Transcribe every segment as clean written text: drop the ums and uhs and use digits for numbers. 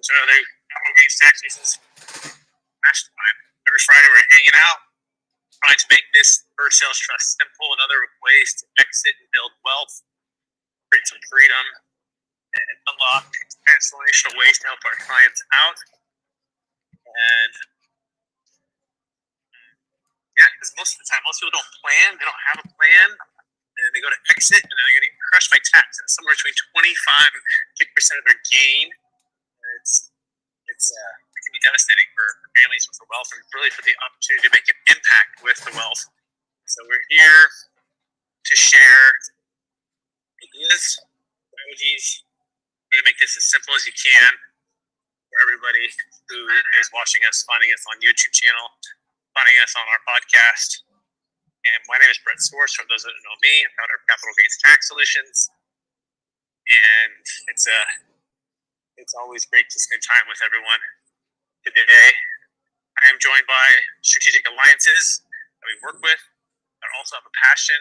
to another capital gains tax solutions mastermind. Every Friday we're hanging out, trying to make this deferred sales trust simple and other ways to exit and build wealth, create some freedom, and unlock transformational ways to help our clients out. And yeah, because most of the time, most people don't plan, they don't have a plan, and they go to exit and then they're getting crushed by tax. And it's somewhere between 25 and 50% of their gain. It can be devastating for families with the wealth and really for the opportunity to make an impact with the wealth. So we're here to share ideas, strategies, try to make this as simple as you can for everybody who is watching us, finding us on YouTube channel, finding us on our podcast. And my name is Brett Swartz. For those that don't know me, I'm founder of Capital Gains Tax Solutions. And it's always great to spend time with everyone. Today, I am joined by strategic alliances that we work with that also have a passion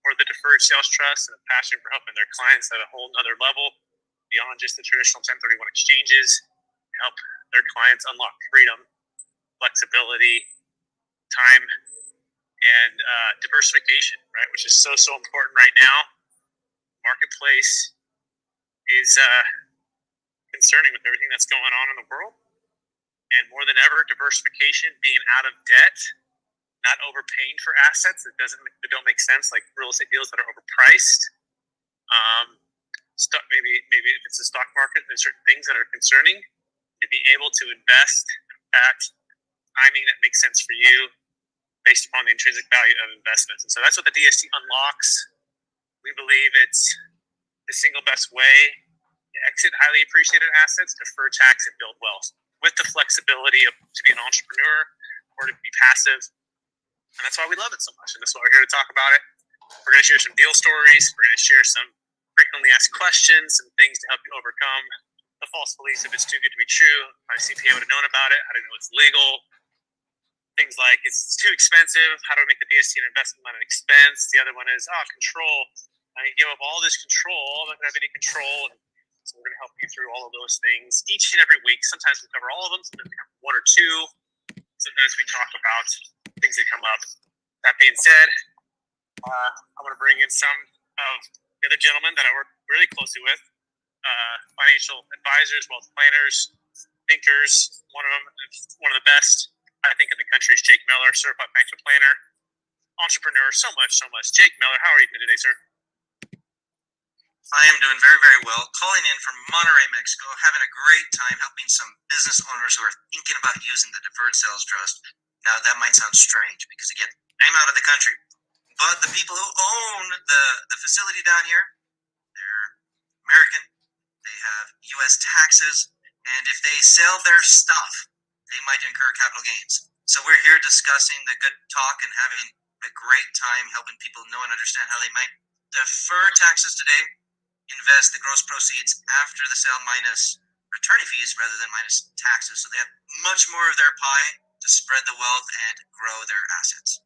for the deferred sales trust and a passion for helping their clients at a whole nother level beyond just the traditional 1031 exchanges to help their clients unlock freedom, flexibility, time, and diversification, right? Which is so important right now. Marketplace is concerning with everything that's going on in the world. And more than ever, diversification, being out of debt, not overpaying for assets that don't make sense, like real estate deals that are overpriced. Maybe if it's the stock market, there's certain things that are concerning. To be able to invest at timing that makes sense for you based upon the intrinsic value of investments. And so that's what the DST unlocks. We believe it's the single best way to exit highly appreciated assets, defer tax, and build wealth with the flexibility to be an entrepreneur or to be passive. And that's why we love it so much. And that's why we're here to talk about it. We're going to share some deal stories. We're going to share some frequently asked questions and things to help you overcome the false beliefs if it's too good to be true. My CPA would have known about it. How to know it's legal. Things like it's too expensive. How do I make the DST an investment, not an expense? The other one is, control. I can give up all this control. I'm not going to have any control. And so we're going to help you through all of those things each and every week. Sometimes we cover all of them. Sometimes we cover one or two. Sometimes we talk about things that come up. That being said, I'm going to bring in some of the other gentlemen that I work really closely with, financial advisors, wealth planners, thinkers. One of the best, I think, in the country is Jake Miller, certified financial planner, entrepreneur, so much. Jake Miller, how are you doing today, sir? I am doing very, very well. Calling in from Monterrey, Mexico, having a great time helping some business owners who are thinking about using the deferred sales trust. Now, that might sound strange because, again, I'm out of the country. But the people who own the facility down here, they're American. They have U.S. taxes. And if they sell their stuff, they might incur capital gains. So we're here discussing the good talk and having a great time helping people know and understand how they might defer taxes today, invest the gross proceeds after the sale minus attorney fees rather than minus taxes. So they have much more of their pie to spread the wealth and grow their assets.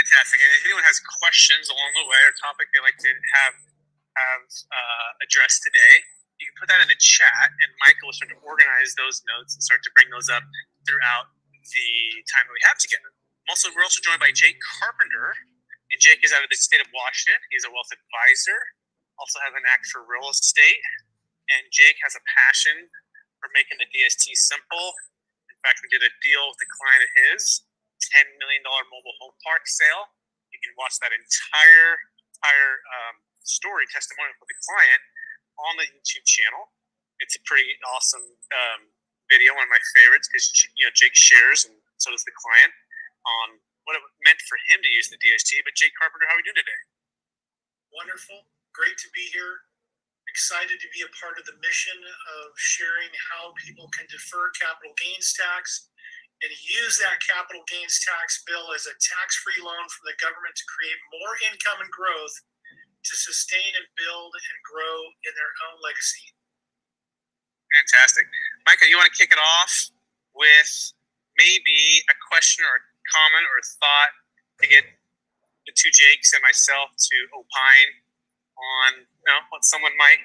Fantastic. And if anyone has questions along the way or topic they'd like to have addressed today, you can put that in the chat, and Michael will start to organize those notes and start to bring those up throughout the time that we have together. We're also joined by Jake Carpenter, and Jake is out of the state of Washington. He's a wealth advisor, also has an knack for real estate, and Jake has a passion for making the DST simple. In fact, we did a deal with a client of his, $10 million mobile home park sale. You can watch that entire story testimonial for the client on the YouTube channel. It's a pretty awesome video, one of my favorites, because Jake shares, and so does the client, on what it meant for him to use the DST. But Jake Carpenter, how are we doing today? Wonderful. Great to be here. Excited to be a part of the mission of sharing how people can defer capital gains tax and use that capital gains tax bill as a tax-free loan from the government to create more income and growth to sustain and build and grow in their own legacy. Fantastic. Micah, you want to kick it off with maybe a question or a comment or a thought to get the two Jakes and myself to opine on what someone might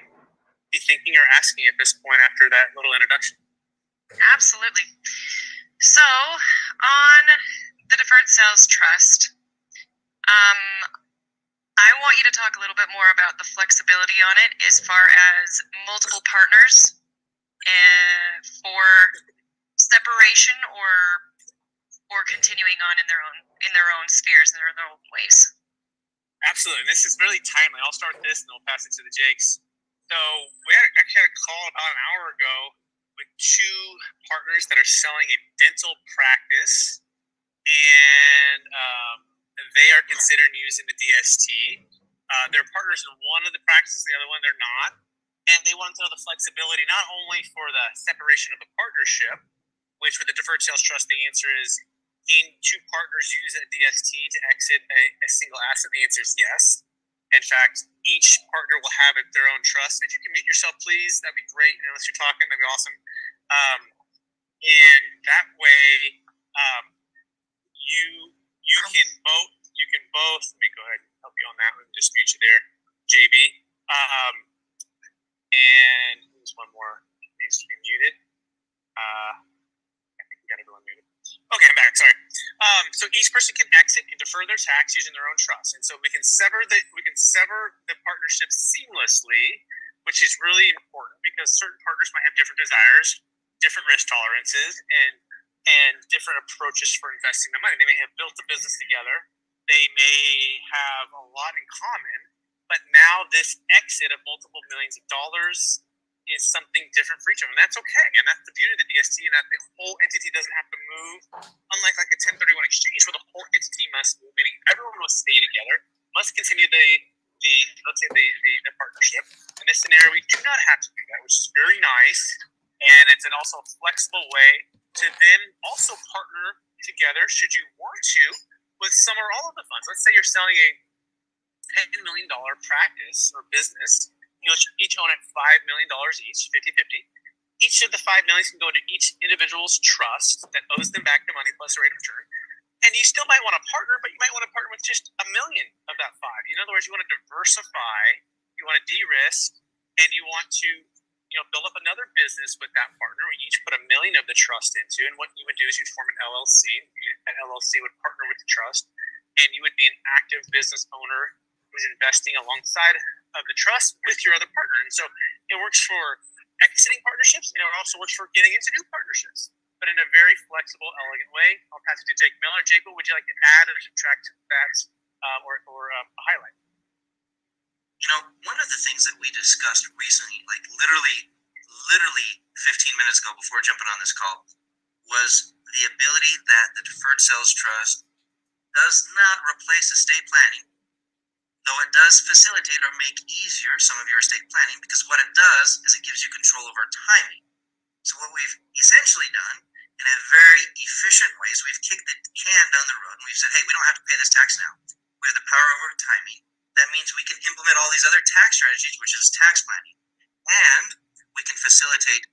be thinking or asking at this point after that little introduction? Absolutely. So, on the Deferred Sales Trust, I want you to talk a little bit more about the flexibility on it as far as multiple partners and for separation or continuing on in their own spheres, in their own ways. Absolutely. This is really timely. I'll start this and then we'll pass it to the Jakes. So we actually had a call about an hour ago with two partners that are selling a dental practice, and they are considering using the DST. They're partners in one of the practices, the other one they're not, and they want to know the flexibility not only for the separation of the partnership, which with the deferred sales trust, the answer is, can two partners use a DST to exit a single asset? The answer is yes. In fact, each partner will have their own trust. If you can mute yourself, please, that'd be great. Unless you're talking, that'd be awesome. And that way, you can both. Let me go ahead and help you on that one. Just mute you there, JB. And there's one more needs to be muted. I think we got everyone muted. Okay, I'm back. Sorry. So each person can exit, can defer their tax using their own trust, and so we can sever the partnership seamlessly, which is really important because certain partners might have different desires, different risk tolerances, and different approaches for investing the money. They may have built a business together. They may have a lot in common, but now this exit of multiple millions of dollars is something different for each of them. And that's okay. And that's the beauty of the DST, and that the whole entity doesn't have to move, unlike like a 1031 exchange where the whole entity must move, meaning everyone must stay together, must continue the partnership. In this scenario, we do not have to do that, which is very nice. And it's also a flexible way to then also partner together, should you want to, with some or all of the funds. Let's say you're selling a $10 million practice or business. You'll each own it $5 million each, 50-50. Each of the $5 million can go to each individual's trust that owes them back the money plus a rate of return. And you still might want to partner, but you might want to partner with just $1 million of that $5. In other words, you want to diversify, you want to de-risk, and you want to build up another business with that partner. We each put $1 million of the trust into, and what you would do is you'd form an LLC. An LLC would partner with the trust, and you would be an active business owner who's investing alongside of the trust with your other partner. And so it works for exiting partnerships, and it also works for getting into new partnerships, but in a very flexible, elegant way. I'll pass it to Jake Miller. Jake, what would you like to add or subtract to that or highlight? One of the things that we discussed recently, like literally 15 minutes ago before jumping on this call, was the ability that the deferred sales trust does not replace estate planning, though it does facilitate or make easier some of your estate planning, because what it does is it gives you control over timing. So what we've essentially done in a very efficient way is we've kicked the can down the road and we've said, hey, we don't have to pay this tax now. We have the power over timing. That means we can implement all these other tax strategies, which is tax planning. And we can facilitate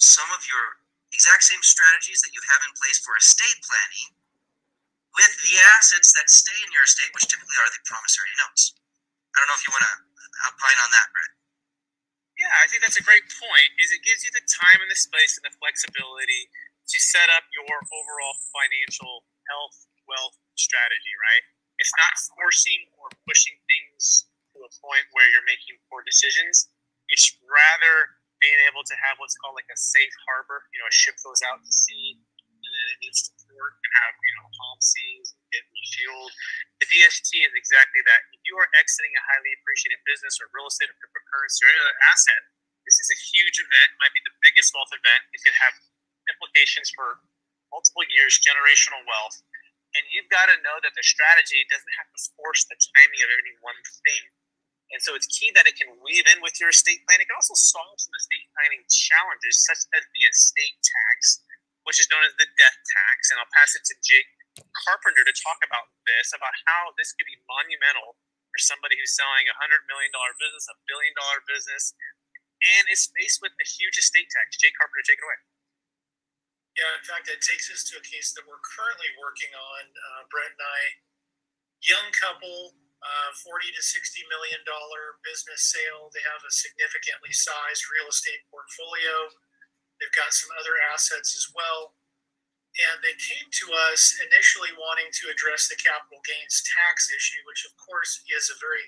some of your exact same strategies that you have in place for estate planning with the assets that stay in your estate, which typically are the promissory notes. I don't know if you want to opine on that, Brett. Yeah, I think that's a great point, is it gives you the time and the space and the flexibility to set up your overall financial health, wealth strategy, right? It's not forcing or pushing things to a point where you're making poor decisions. It's rather being able to have what's called like a safe harbor. A ship goes out to sea, and then it needs to port and have, calm seas and get refueled. The DST is exactly that. If you are exiting a highly appreciated business or real estate or cryptocurrency or any other asset, this is a huge event. It might be the biggest wealth event. It could have implications for multiple years, generational wealth. And you've got to know that the strategy doesn't have to force the timing of any one thing. And so it's key that it can weave in with your estate plan. It can also solve some estate planning challenges, such as the estate tax, which is known as the death tax. And I'll pass it to Jake Carpenter to talk about this, about how this could be monumental for somebody who's selling a $100 million business, $1 billion business, and is faced with a huge estate tax. Jake Carpenter, take it away. Yeah, in fact, that takes us to a case that we're currently working on, Brett and I. Young couple, $40 to $60 million business sale. They have a significantly sized real estate portfolio. They've got some other assets as well. And they came to us initially wanting to address the capital gains tax issue, which of course is a very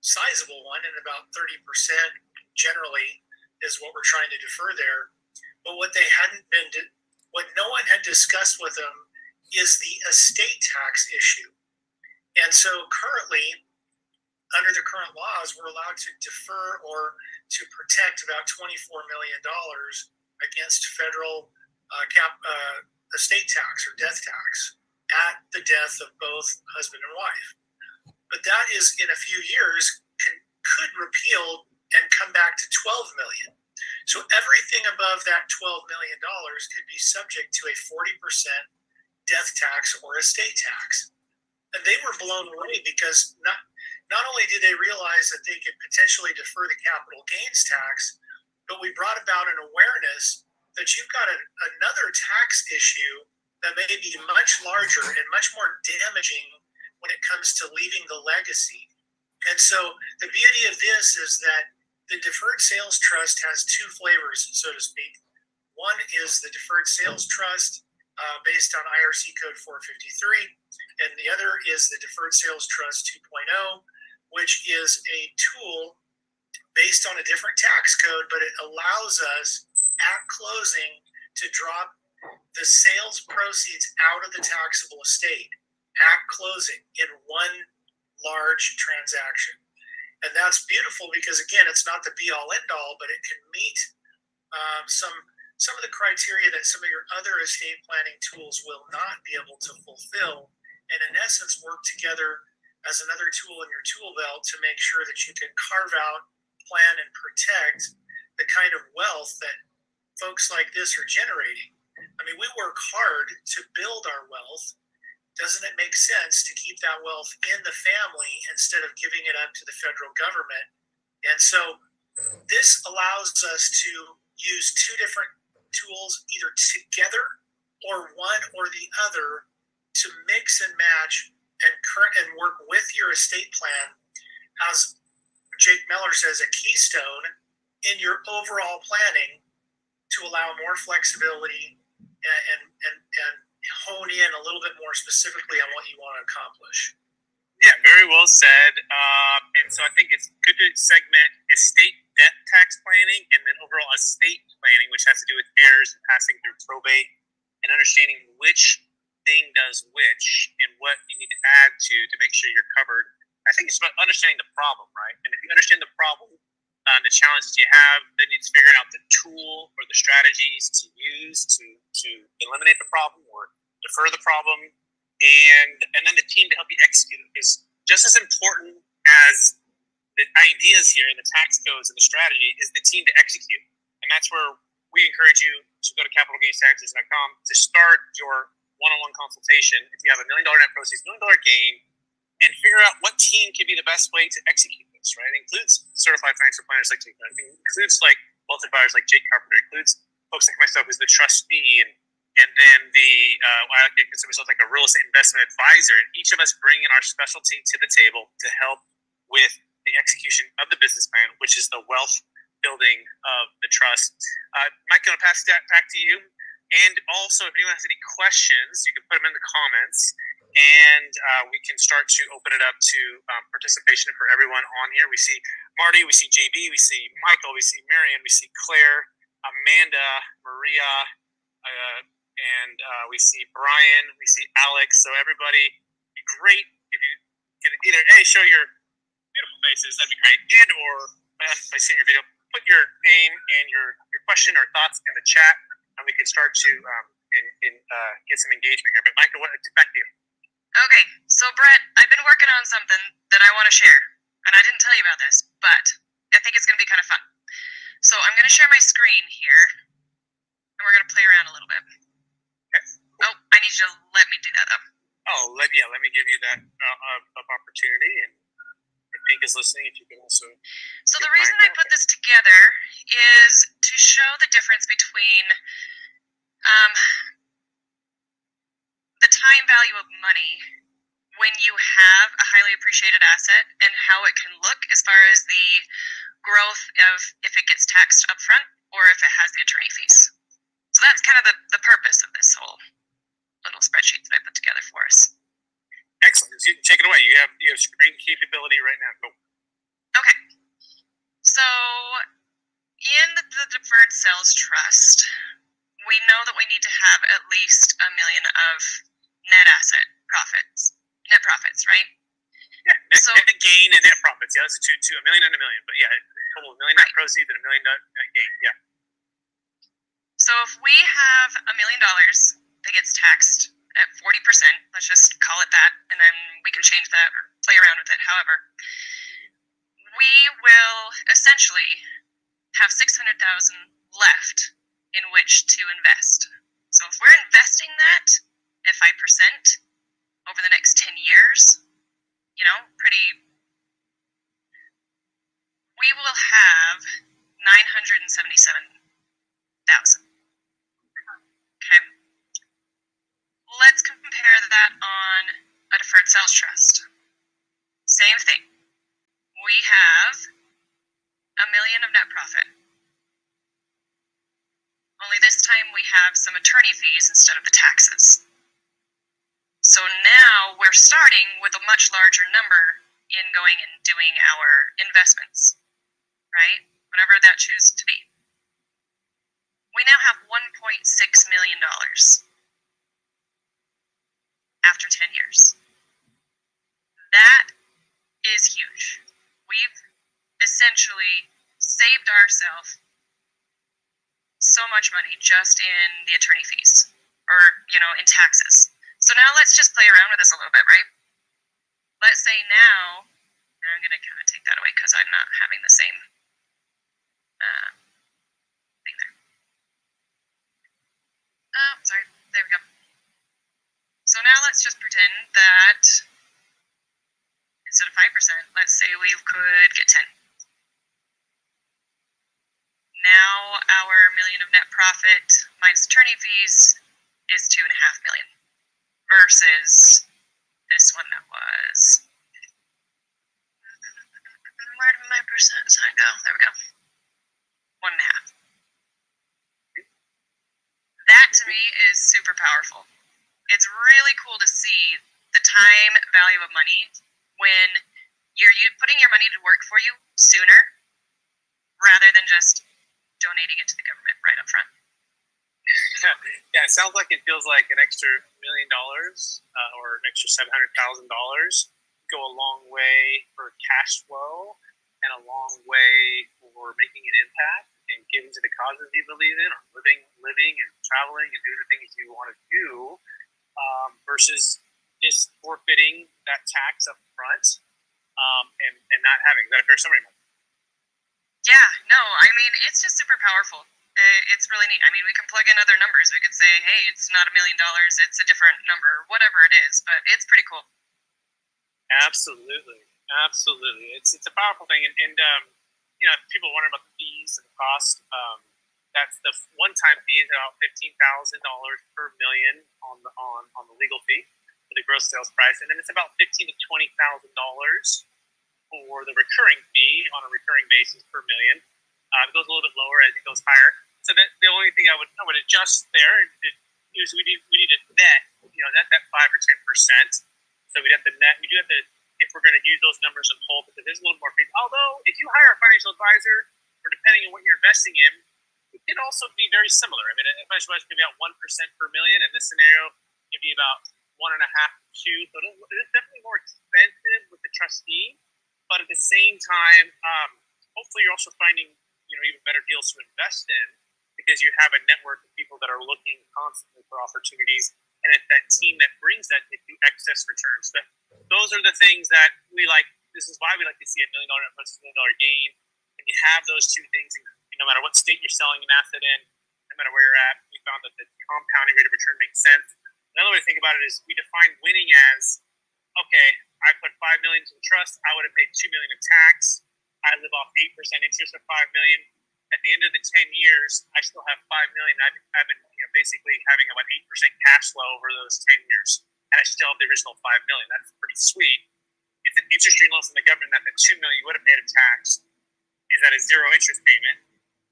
sizable one, and about 30% generally is what we're trying to defer there. But what what no one had discussed with them is the estate tax issue. And so currently, under the current laws, we're allowed to defer or to protect about $24 million against federal estate tax or death tax at the death of both husband and wife. But that is, in a few years, could repeal and come back to $12 million. So everything above that $12 million could be subject to a 40% death tax or estate tax. And they were blown away because not only did they realize that they could potentially defer the capital gains tax, but we brought about an awareness that you've got another tax issue that may be much larger and much more damaging when it comes to leaving the legacy. And so the beauty of this is that the deferred sales trust has two flavors, so to speak. One is the deferred sales trust based on IRC code 453, and the other is the deferred sales trust 2.0, which is a tool based on a different tax code, but it allows us at closing to drop the sales proceeds out of the taxable estate at closing in one large transaction. And that's beautiful because, again, it's not the be-all, end-all, but it can meet some of the criteria that some of your other estate planning tools will not be able to fulfill, and in essence work together as another tool in your tool belt to make sure that you can carve out, plan, and protect the kind of wealth that folks like this are generating. I mean, we work hard to build our wealth. Doesn't it make sense to keep that wealth in the family instead of giving it up to the federal government? And so this allows us to use two different tools, either together or one or the other, to mix and match and work with your estate plan as Jake Meller says, a keystone in your overall planning to allow more flexibility and hone in a little bit more specifically on what you want to accomplish. Yeah, very well said. And so I think it's good to segment estate death tax planning and then overall estate planning, which has to do with heirs and passing through probate and understanding which thing does which and what you need to add to make sure you're covered. I think it's about understanding the problem, right? And if you understand the problem, the challenges you have, then it's figuring out the tool or the strategies to use to eliminate the problem or defer the problem, and then the team to help you execute it is just as important as the ideas here and the tax codes and the strategy is the team to execute. And that's where we encourage you to go to capitalgainstaxes.com to start your one-on-one consultation. If you have $1 million net proceeds, $1 million gain, and figure out what team can be the best way to execute this, right? It includes certified financial planners like Jake. It includes like wealth advisors like Jake Carpenter. It includes folks like myself who's the trustee, and then I like to consider myself like a real estate investment advisor. Each of us bring in our specialty to the table to help with the execution of the business plan, which is the wealth building of the trust. Mike, I'm going to pass that back to you. And also, if anyone has any questions, you can put them in the comments, and we can start to open it up to participation for everyone on here. We see Marty, we see JB, we see Michael, we see Marion, we see Claire, Amanda, Maria, and we see Brian, we see Alex. So everybody, it'd be great if you could either show your beautiful faces, that'd be great, and or by seeing your video, put your name and your question or thoughts in the chat, and we can start to get some engagement here. But Michael, back to you. Okay, so Brett, I've been working on something that I want to share, and I didn't tell you about this, but I think it's going to be kind of fun. So I'm going to share my screen here, and we're going to play around a little bit. Okay. Oh, I need you to let me do that though. Oh, let me give you that opportunity, and if Pink is listening, if you can also. So the reason I put this together is to show the difference between the time value of money when you have a highly appreciated asset and how it can look as far as the growth of if it gets taxed upfront or if it has the attorney fees. So that's kind of the purpose of this whole little spreadsheet that I put together for us. Excellent. You can take it away. You have screen capability right now. Go. Okay. So in the deferred sales trust, we know that we need to have at least $1 million of net profits, right? Yeah, net gain and net profits. Yeah, that's $1 million and $1 million. But yeah, total $1 million net proceeds and $1 million net gain. Yeah. So if we have $1 million that gets taxed at 40%, let's just call it that, and then we can change that or play around with it. However, we will essentially have $600,000 left in which to invest. So if we're investing that at 5% over the next 10 years, we will have $977,000. Okay. Let's compare that on a deferred sales trust. Same thing. We have $1 million of net profit. Only this time we have some attorney fees instead of the taxes. So now we're starting with a much larger number in going and doing our investments, right? Whatever that chooses to be. We now have $1.6 million after 10 years. That is huge. We've essentially saved ourselves so much money just in the attorney fees or, in taxes. So now let's just play around with this a little bit, right? Let's say now, and I'm going to kind of take that away because I'm not having the same thing there. Oh, sorry. There we go. So now let's just pretend that instead of 5%, let's say we could get 10. Now our $1 million of net profit minus attorney fees is $2.5 million versus this one that was. Where did my percent sign go? There we go. 1.5. That to me is super powerful. It's really cool to see the time value of money when you're putting your money to work for you sooner rather than just donating it to the government right up front. Yeah, it sounds like it feels like an extra $1 million or an extra $700,000 go a long way for cash flow and a long way for making an impact and giving to the causes you believe in, or living and traveling and doing the things you want to do, versus just forfeiting that tax up front and not having. Is that a fair summary, Mike? Yeah, no, I mean, it's just super powerful. It's really neat. I mean, we can plug in other numbers. We could say, hey, it's not $1 million, it's a different number, whatever it is, but it's pretty cool. Absolutely. It's a powerful thing. And if people wonder about the fees and the cost, that's the one-time fee is about $15,000 per million on the legal fee for the gross sales price. And then it's about $15,000 to $20,000 for the recurring fee on a recurring basis per million. It goes a little bit lower as it goes higher. So the only thing I would adjust there is we need to net, net that 5 or 10%. So we do have to, if we're going to use those numbers in whole, because there's a little more fees. Although if you hire a financial advisor, or depending on what you're investing in, it can also be very similar. I mean, a financial advisor could be about 1% per million. In this scenario, it'd be about 1.5 to 2. So it is definitely more expensive with the trustee. But at the same time, hopefully you're also finding even better deals to invest in, because you have a network of people that are looking constantly for opportunities, and it's that team that brings that to excess returns. But those are the things that we like. This is why we like to see $1 million net versus $1 million gain. When you have those two things, no matter what state you're selling an asset in, no matter where you're at, we found that the compounding rate of return makes sense. Another way to think about it is we define winning as, okay, I put $5 million into the trust, I would have paid $2 million in tax. I live off 8% interest of $5 million. At the end of the 10 years, I still have $5 million. I've been basically having about 8% cash flow over those 10 years. and I still have the original $5 million. That's pretty sweet. It's an interest free loan from the government that the $2 million you would have paid a tax is at a zero interest payment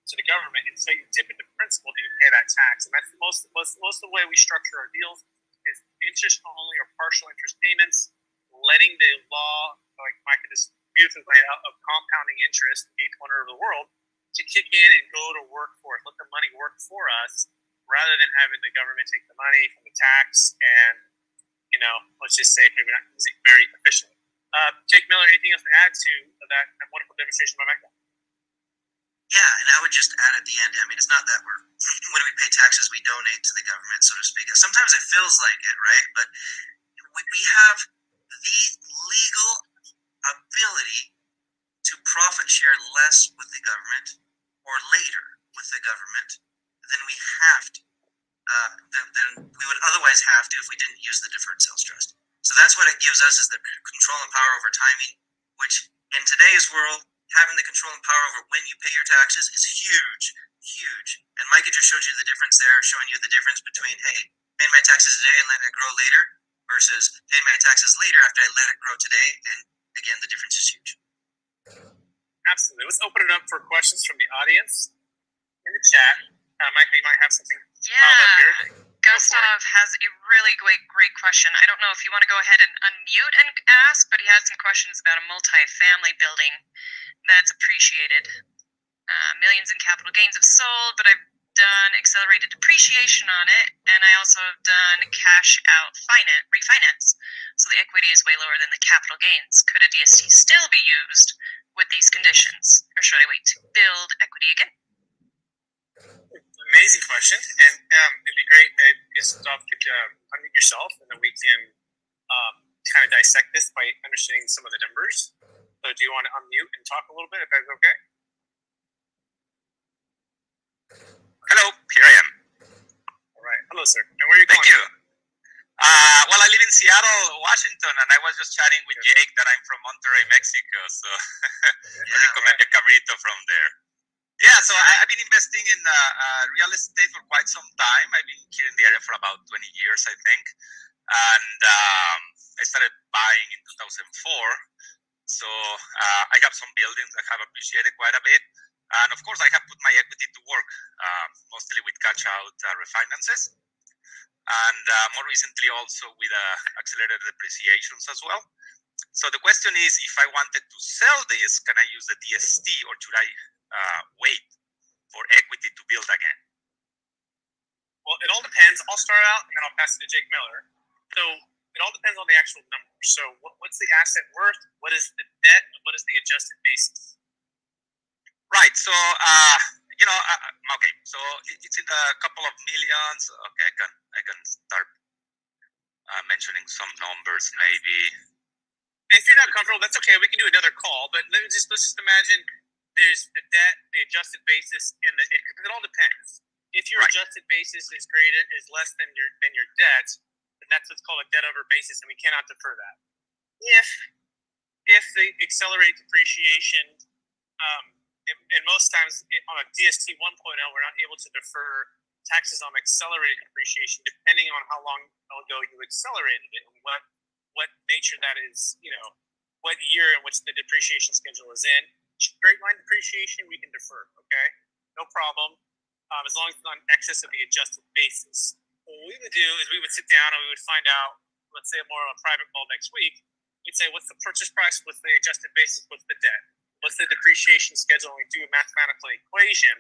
to the government until you dip into principal to pay that tax. And that's most of the way we structure our deals is interest only or partial interest payments, letting the law, like Micah just beautifully laid out, of compounding interest, the eighth wonder of the world, to kick in and go to work for us, let the money work for us, rather than having the government take the money from the tax and, let's just say maybe not use it very efficiently. Jake Miller, anything else to add to that wonderful demonstration by Micah? Yeah, and I would just add at the end, I mean, it's not that when we pay taxes, we donate to the government, so to speak. Sometimes it feels like it, right? But we have the legal ability to profit share less with the government or later with the government than we have to, than we would otherwise have to if we didn't use the deferred sales trust. So that's what it gives us, is the control and power over timing, which in today's world, having the control and power over when you pay your taxes is huge, huge. And Micah just showed you the difference there, showing you the difference between, hey, paying my taxes today and letting it grow later versus paying my taxes later after I let it grow today. And again, the difference is huge. Absolutely. Let's open it up for questions from the audience in the chat. Micah, you might have something piled up here. Gustav has a really great question. I don't know if you want to go ahead and unmute and ask, but he has some questions about a multi-family building that's appreciated. Millions in capital gains have sold, but I've done accelerated depreciation on it, and I also have done cash out refinance. So the equity is way lower than the capital gains. Could a DST still be used with these conditions, or should I wait to build equity again? Amazing question, and it'd be great if Gustav could unmute yourself, and then we can kind of dissect this by understanding some of the numbers. So do you want to unmute and talk a little bit, if that's okay? Hello, here I am. All right. Hello, sir. And where are you going? Thank you. Well, I live in Seattle, Washington, and I was just chatting with Jake that I'm from Monterrey, Mexico, so I recommend a cabrito from there. Yeah, so I've been investing in real estate for quite some time. I've been here in the area for about 20 years, I think. And I started buying in 2004. So I have some buildings that have appreciated quite a bit. And of course, I have put my equity to work, mostly with cash out refinances. And more recently also with accelerated depreciations as well. So the question is, if I wanted to sell this, can I use the DST, or should I wait for equity to build again? Well, it all depends. I'll start out, and then I'll pass it to Jake Miller. So it all depends on the actual numbers. So what's the asset worth? What is the debt? And what is the adjusted basis? Right. So, okay. So it's in a couple of millions. Okay, I can start mentioning some numbers maybe. If you're not comfortable, that's okay. We can do another call. But let's just imagine there's the debt, the adjusted basis, and it all depends. If your adjusted basis is less than your debt, then that's what's called a debt over basis, and we cannot defer that. If the accelerated depreciation, and most times on a DST 1.0, we're not able to defer taxes on accelerated depreciation, depending on how long ago you accelerated it and what nature that is, what year in which the depreciation schedule is in. Straight line depreciation, we can defer, okay? No problem, as long as it's not in excess of the adjusted basis. What we would do is we would sit down and we would find out, let's say more of a private call next week, we'd say, what's the purchase price, what's the adjusted basis, what's the debt, what's the depreciation schedule, and we do a mathematical equation.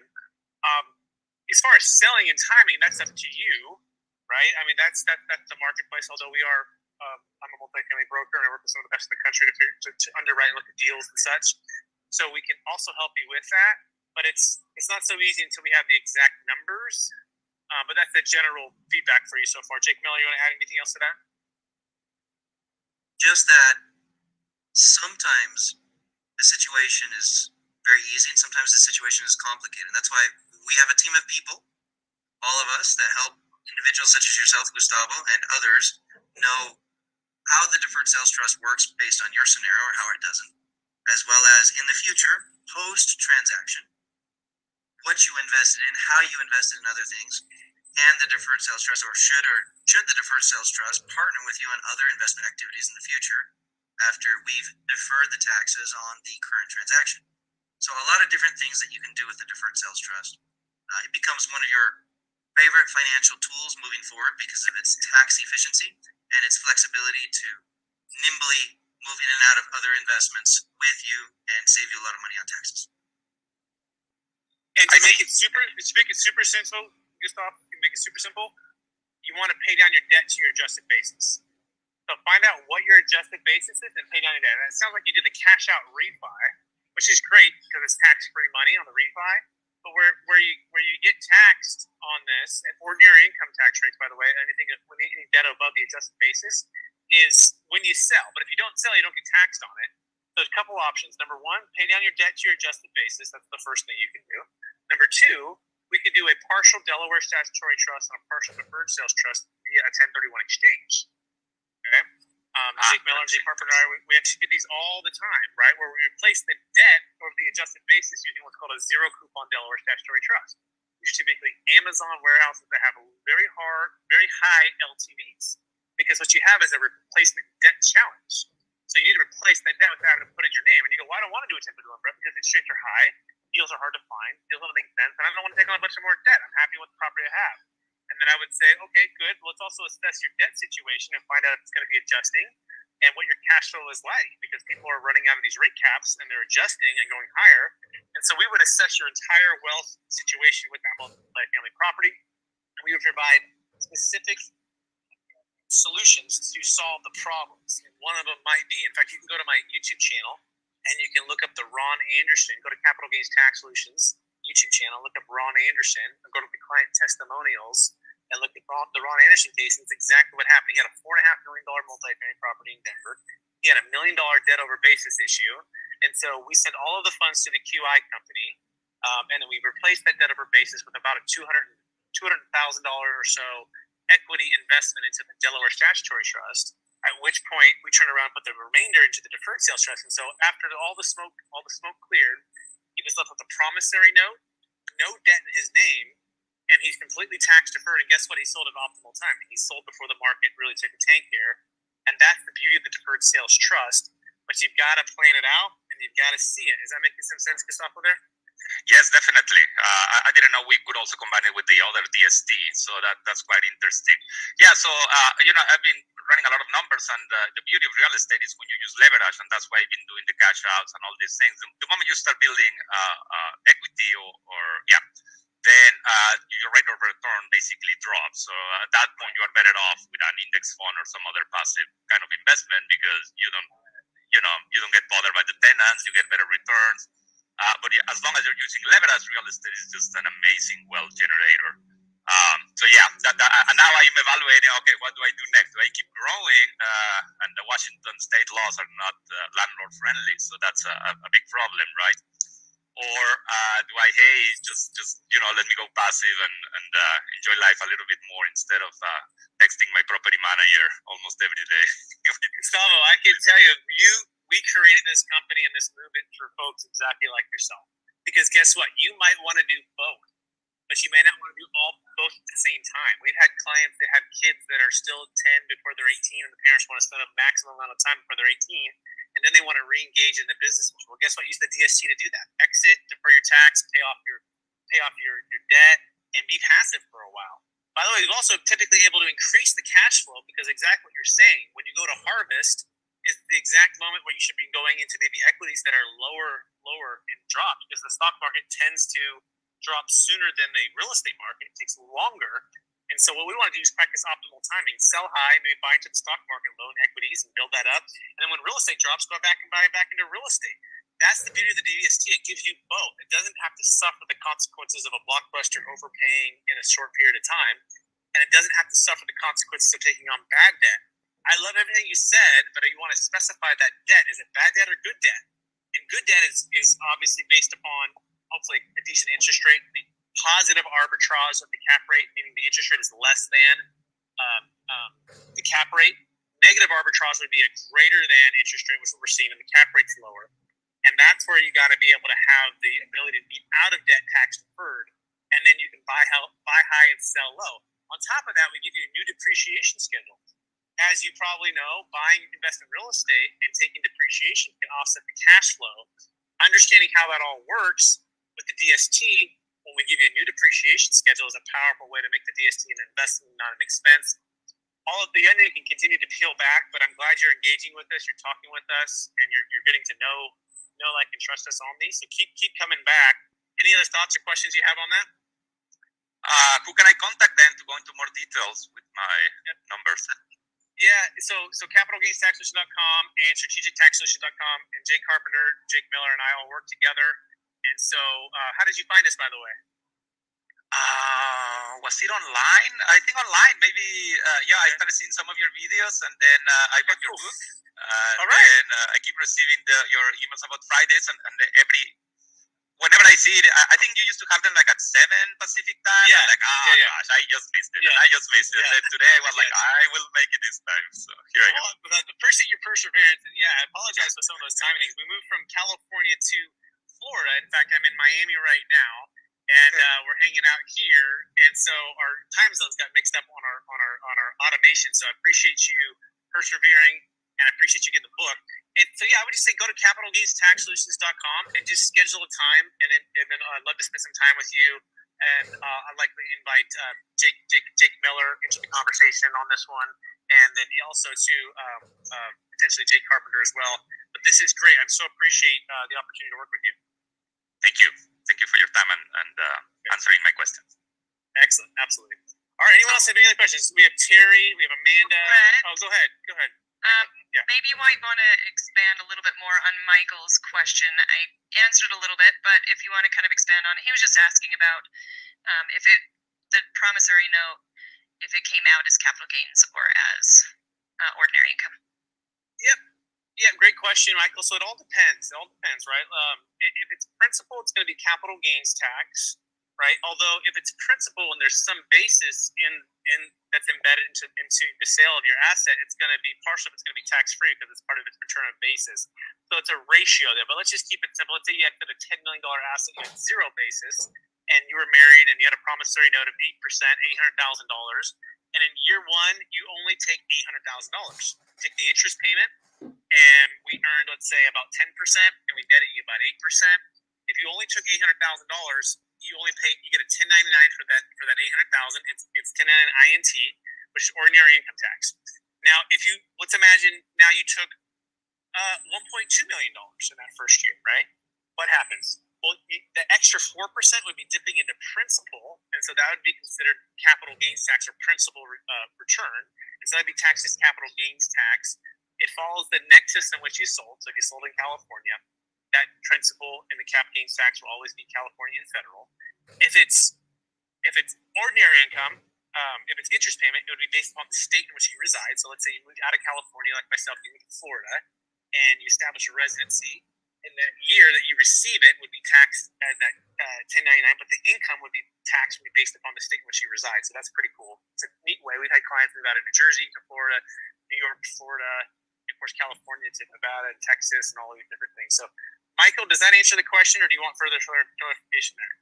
As far as selling and timing, that's up to you, right? I mean, that's the marketplace, although I'm a multifamily broker and I work with some of the best in the country to underwrite and look at deals and such. So we can also help you with that, but it's not so easy until we have the exact numbers. But that's the general feedback for you so far. Jake Miller, you want to add anything else to that? Just that sometimes the situation is very easy and sometimes the situation is complicated. And that's why we have a team of people, all of us, that help individuals such as yourself, Gustavo, and others know how the deferred sales trust works based on your scenario or how it doesn't, as well as in the future, post-transaction, what you invested in, how you invested in other things, and the deferred sales trust, or should the deferred sales trust partner with you on other investment activities in the future after we've deferred the taxes on the current transaction? So a lot of different things that you can do with the deferred sales trust. It becomes one of your favorite financial tools moving forward because of its tax efficiency and its flexibility to nimbly move in and out of other investments with you and save you a lot of money on taxes. And to make it super simple, Gustav, to make it super simple, you want to pay down your debt to your adjusted basis. So find out what your adjusted basis is and pay down your debt. And it sounds like you did the cash out refi, which is great because it's tax free money on the refi. But where you get taxed on this at ordinary income tax rates, by the way, any debt above the adjusted basis is when you sell. But if you don't sell, you don't get taxed on it. So there's a couple options. Number one, pay down your debt to your adjusted basis. That's the first thing you can do. Number two, we could do a partial Delaware statutory trust and a partial deferred sales trust via a 1031 exchange. Okay? Jake Miller and Jake Harper and I, we execute these all the time, right? Where we replace the debt over the adjusted basis using what's called a zero coupon Delaware statutory trust. These are typically Amazon warehouses that have very high LTVs. Because what you have is a replacement debt challenge. So you need to replace that debt without having to put in your name. And you go, well, I don't want to do a 1031, Brett, because interest rates are high, deals are hard to find, deals don't make sense, and I don't want to take on a bunch of more debt. I'm happy with the property I have. And then I would say, okay, good. Well, let's also assess your debt situation and find out if it's going to be adjusting and what your cash flow is like, because people are running out of these rate caps and they're adjusting and going higher. And so we would assess your entire wealth situation with that multi-family property, and we would provide specific solutions to solve the problems. And one of them might be, in fact, you can go to my YouTube channel and you can look up the Ron Anderson, go to Capital Gains Tax Solutions YouTube channel, look up Ron Anderson, and go to the client testimonials and look at the Ron Anderson case. And it's exactly what happened. He had a $4.5 million multifamily property in Denver. He had $1 million debt over basis issue. And so we sent all of the funds to the QI company, and then we replaced that debt over basis with about a $200,000 or so equity investment into the Delaware Statutory Trust, at which point we turned around and put the remainder into the deferred sales trust. And so after all the smoke cleared, he was left with a promissory note, no debt in his name, and he's completely tax deferred. And guess what? He sold at optimal time. He sold before the market really took a tank here. And that's the beauty of the deferred sales trust. But you've got to plan it out and you've got to see it. Is that making some sense, Gustavo, there? Yes, definitely. I didn't know we could also combine it with the other DST, so that's quite interesting. Yeah, so I've been running a lot of numbers, and the beauty of real estate is when you use leverage, and that's why I've been doing the cash outs and all these things. The moment you start building equity then your rate of return basically drops. So at that point, you are better off with an index fund or some other passive kind of investment because you don't get bothered by the tenants, you get better returns. But as long as you're using leverage, real estate is just an amazing wealth generator. And now I'm evaluating, okay, what do I do next? Do I keep growing? And the Washington state laws are not landlord friendly, so that's a big problem, right? Or do I, just let me go passive and enjoy life a little bit more instead of texting my property manager almost every day? Gustavo, I can tell you, we created this company and this movement for folks exactly like yourself. Because guess what? You might want to do both, but you may not want to do both at the same time. We've had clients that have kids that are still 10 before they're 18, and the parents want to spend a maximum amount of time before they're 18, and then they want to re-engage in the business. Well, guess what? Use the DST to do that. Exit, defer your tax, pay off your debt, and be passive for a while. By the way, you're also typically able to increase the cash flow because exactly what you're saying. When you go to harvest, is the exact moment where you should be going into maybe equities that are lower in drop, because the stock market tends to drop sooner than the real estate market. It takes longer. And so what we want to do is practice optimal timing. Sell high, maybe buy into the stock market low in equities and build that up. And then when real estate drops, go back and buy back into real estate. That's the beauty of the DST. It gives you both. It doesn't have to suffer the consequences of a blockbuster overpaying in a short period of time. And it doesn't have to suffer the consequences of taking on bad debt. I love everything you said, but you want to specify that debt. Is it bad debt or good debt? And good debt is obviously based upon hopefully a decent interest rate, the positive arbitrage of the cap rate, meaning the interest rate is less than the cap rate. Negative arbitrage would be a greater than interest rate, which is what we're seeing, and the cap rate's lower. And that's where you got to be able to have the ability to be out of debt tax deferred and then you can buy high and sell low. On top of that, we give you a new depreciation schedule. As you probably know, buying investment real estate and taking depreciation can offset the cash flow. Understanding how that all works with the DST, when we give you a new depreciation schedule, is a powerful way to make the DST an investment, not an expense. All of the onion can continue to peel back, but I'm glad you're engaging with us, you're talking with us, and you're getting to know, like, and trust us on these. So keep coming back. Any other thoughts or questions you have on that? Who can I contact then to go into more details with my numbers? Yeah, so capitalgainstaxsolution.com and strategictaxsolution.com, and Jake Carpenter, Jake Miller, and I all work together. And so, how did you find us, by the way? Was it online? I think online. Maybe, I started seeing some of your videos, and then I bought your book. All right. And I keep receiving your emails about Fridays, and whenever I see it, I think you used to have them like at 7 Pacific time. Yeah. I'm like, gosh, I just missed it. Yeah. I just missed it. Yeah. And today I was like, I will make it this time. So here I go. Well, I appreciate your perseverance. And I apologize for some of those timings. We moved from California to Florida. In fact, I'm in Miami right now, and we're hanging out here. And so our time zones got mixed up on our automation. So I appreciate you persevering, and I appreciate you getting the book. And so, I would just say go to capitalgainstaxsolutions.com and just schedule a time, and then I'd love to spend some time with you. And I'd likely invite Jake Miller into the conversation on this one, and then also to potentially Jake Carpenter as well. But this is great. I so appreciate the opportunity to work with you. Thank you. Thank you for your time and answering my questions. Excellent. Absolutely. All right. Anyone else have any other questions? We have Terry. We have Amanda. Oh, go ahead. Maybe you might want to expand a little bit more on Michael's question. I answered a little bit, but if you want to kind of expand on it, he was just asking about the promissory note, if it came out as capital gains or as ordinary income. Yep. Yeah, great question, Michael. So it all depends. Right? If it's principal, it's going to be capital gains tax, right? Although if it's principal and there's some basis in that's embedded into the sale of your asset, it's going to be partial. It's going to be tax free because it's part of its return on basis. So it's a ratio there. But let's just keep it simple. Let's say you had a $10 million asset at zero basis, and you were married, and you had a promissory note of 8%, $800,000, and in year one you only take $800,000. Take the interest payment, and we earned, let's say, about 10%, and we netted you about 8%. If you only took $800,000, you get a 1099 for that 800,000. It's 1099 INT, which is ordinary income tax. Now, let's imagine now you took $1.2 million in that first year, right? What happens? Well, the extra 4% would be dipping into principal, and so that would be considered capital gains tax or principal return, and so that'd be taxed as capital gains tax. It follows the nexus in which you sold. So if you sold in California, that principal and the cap gains tax will always be California and federal. If it's ordinary income, if it's interest payment, it would be based upon the state in which you reside. So let's say you moved out of California, like myself, you moved to Florida, and you establish a residency. In the year that you receive it would be taxed at that 1099, but the income would be taxed based upon the state in which you reside. So that's pretty cool. It's a neat way. We've had clients move out of New Jersey to Florida, New York to Florida, and of course California to Nevada and Texas and all these different things. So, Michael, does that answer the question, or do you want further clarification there?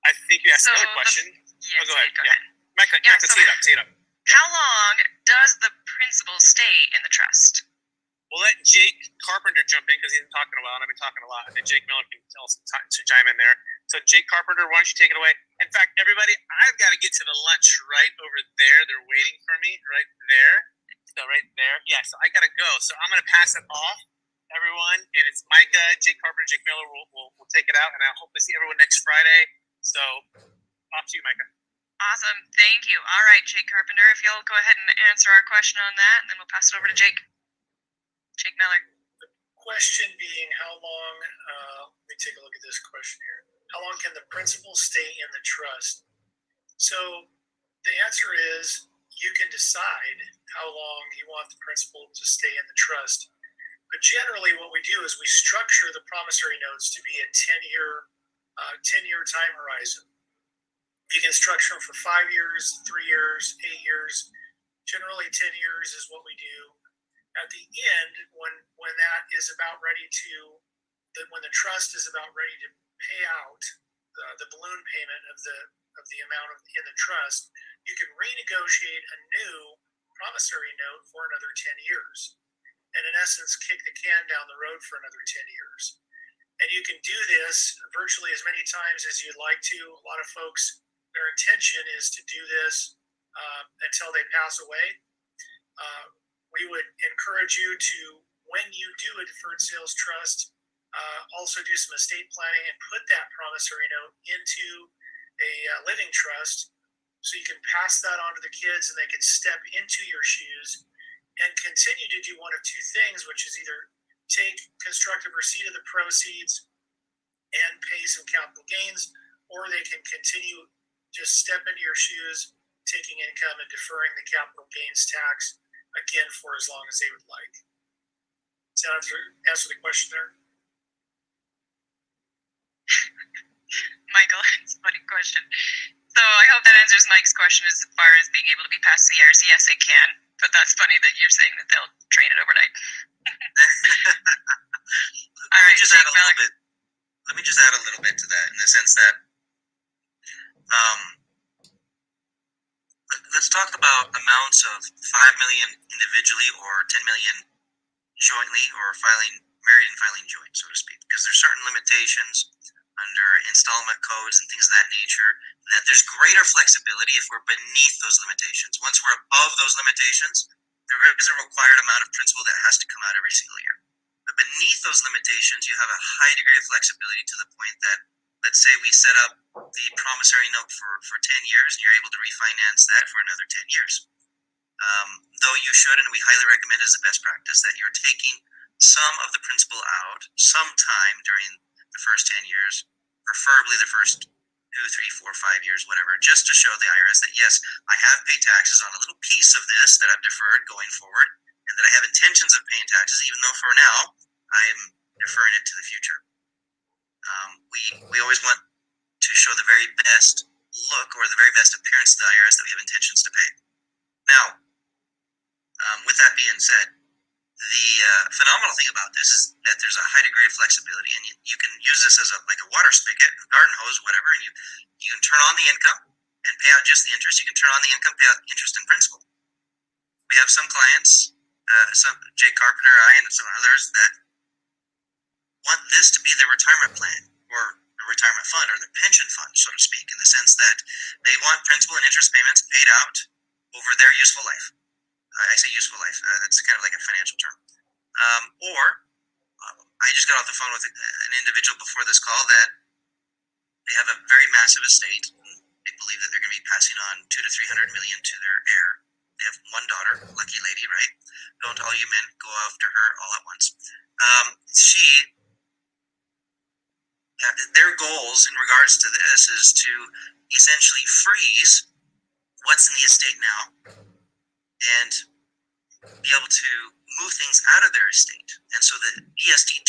I think you asked another question. Yes, go ahead. Go ahead. Michael, tee it up. How long does the principal stay in the trust? We'll let Jake Carpenter jump in because he's been talking a while, and I've been talking a lot, and then Jake Miller can also chime in there. So, Jake Carpenter, why don't you take it away? In fact, everybody, I've got to get to the lunch right over there. They're waiting for me right there. So, right there. Yeah, so I got to go. So, I'm going to pass it off, everyone, and it's Micah, Jake Carpenter, Jake Miller. We'll take it out, and I hope to see everyone next Friday. So, off to you, Micah. Awesome. Thank you. All right, Jake Carpenter, if you'll go ahead and answer our question on that, and then we'll pass it over to Jake. Jake Miller. The question being how long, let me take a look at this question here. How long can the principal stay in the trust? So the answer is you can decide how long you want the principal to stay in the trust. But generally what we do is we structure the promissory notes to be a 10-year time horizon. You can structure them for 5 years, 3 years, 8 years. Generally, 10 years is what we do. At the end, when that is about ready to that when the trust is about ready to pay out the balloon payment of the amount in the trust, you can renegotiate a new promissory note for another 10 years, and in essence kick the can down the road for another 10 years. And you can do this virtually as many times as you'd like to. A lot of folks, their intention is to do this until they pass away. We would encourage you to, when you do a deferred sales trust, also do some estate planning and put that promissory note into a living trust, so you can pass that on to the kids and they can step into your shoes and continue to do one of two things, which is either take constructive receipt of the proceeds and pay some capital gains, or they can continue just step into your shoes, taking income and deferring the capital gains tax again for as long as they would like. Does that answer the question there? Michael, it's a funny question. So I hope that answers Mike's question as far as being able to be passed the years. Yes, it can. But that's funny that you're saying that they'll train it overnight. Let me just add a little bit. Let me just add a little bit to that, in the sense that let's talk about amounts of 5 million individually or 10 million jointly, or married and filing joint, so to speak, because there's certain limitations under installment codes and things of that nature, that there's greater flexibility if we're beneath those limitations. Once we're above those limitations, there is a required amount of principal that has to come out every single year. But beneath those limitations, you have a high degree of flexibility, to the point that, let's say we set up the promissory note for 10 years and you're able to refinance that for another 10 years. Though you should, and we highly recommend as a best practice, that you're taking some of the principal out sometime during the first 10 years, preferably the first 2, 3, 4, 5 years, whatever, just to show the IRS that, yes, I have paid taxes on a little piece of this that I've deferred going forward, and that I have intentions of paying taxes, even though for now I'm deferring it to the future. We always want to show the very best look, or the very best appearance to the IRS that we have intentions to pay. Now, with that being said, the phenomenal thing about this is that there's a high degree of flexibility, and you can use this as like a water spigot, a garden hose, whatever, and you can turn on the income and pay out just the interest. You can turn on the income, pay out interest and principal. We have some clients, Jay Carpenter, I, and some others, that want this to be their retirement plan, or a retirement fund, or their pension fund, so to speak, in the sense that they want principal and interest payments paid out over their useful life. I say useful life, that's kind of like a financial term. I just got off the phone with an individual before this call that they have a very massive estate. They believe that they're going to be passing on 200 to 300 million to their heir. They have one daughter, lucky lady, right? Don't all you men go after her all at once. Their goals in regards to this is to essentially freeze what's in the estate now and be able to move things out of their estate. And so the DST 2.0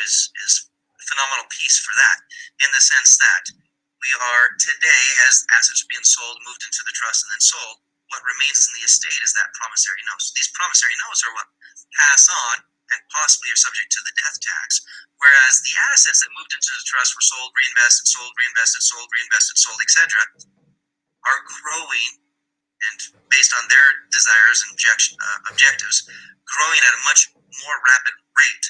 is a phenomenal piece for that, in the sense that we are today, as assets are being sold, moved into the trust and then sold, what remains in the estate is that promissory note. So these promissory notes are what pass on and possibly are subject to the death tax, whereas the assets that moved into the trust were sold, reinvested, sold, reinvested, sold, reinvested, sold, etc., are growing, and based on their desires and objectives, growing at a much more rapid rate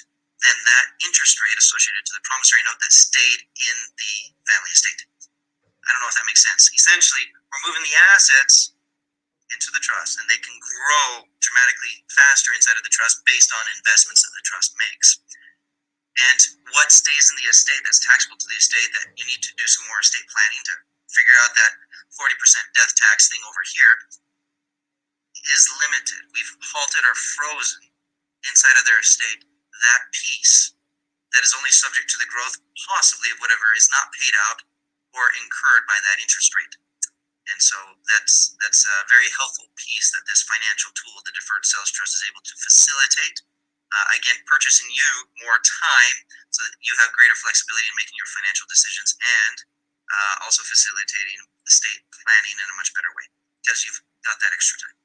than that interest rate associated to the promissory note that stayed in the family estate. I don't know if that makes sense. Essentially, we're moving the assets into the trust, and they can grow dramatically faster inside of the trust based on investments that the trust makes. And what stays in the estate that's taxable to the estate, that you need to do some more estate planning to figure out that 40% death tax thing over here, is limited. We've halted or frozen inside of their estate that piece that is only subject to the growth possibly of whatever is not paid out or incurred by that interest rate. And so that's a very helpful piece that this financial tool, the deferred sales trust, is able to facilitate. Again, purchasing you more time so that you have greater flexibility in making your financial decisions, and also facilitating estate planning in a much better way because you've got that extra time.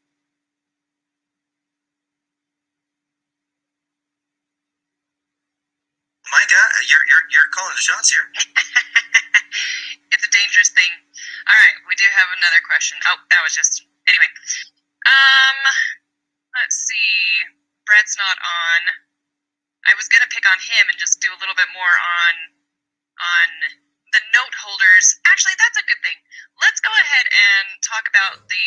My God, you're calling the shots here. It's a dangerous thing. All right, we do have another question. Oh, that was just anyway. Let's see. Brett's not on. I was gonna pick on him and just do a little bit more on the note holders. Actually, that's a good thing. Let's go ahead and talk about the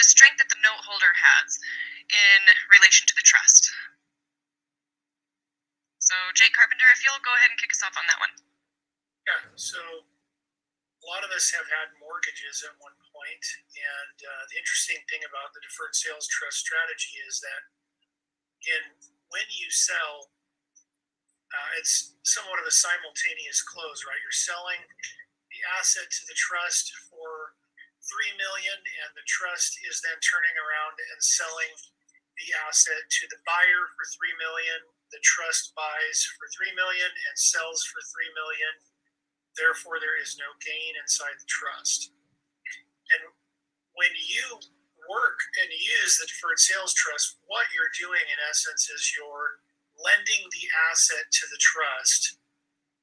strength that the note holder has in relation to the trust. So, Jake Carpenter, if you'll go ahead and kick us off on that one. Yeah, so a lot of us have had mortgages at one point, and the interesting thing about the deferred sales trust strategy is that, again, when you sell, it's somewhat of a simultaneous close, right? You're selling the asset to the trust for $3 million, and the trust is then turning around and selling the asset to the buyer for $3 million. The trust buys for $3 million and sells for $3 million. Therefore, there is no gain inside the trust. And when you work and use the deferred sales trust, what you're doing in essence is you're lending the asset to the trust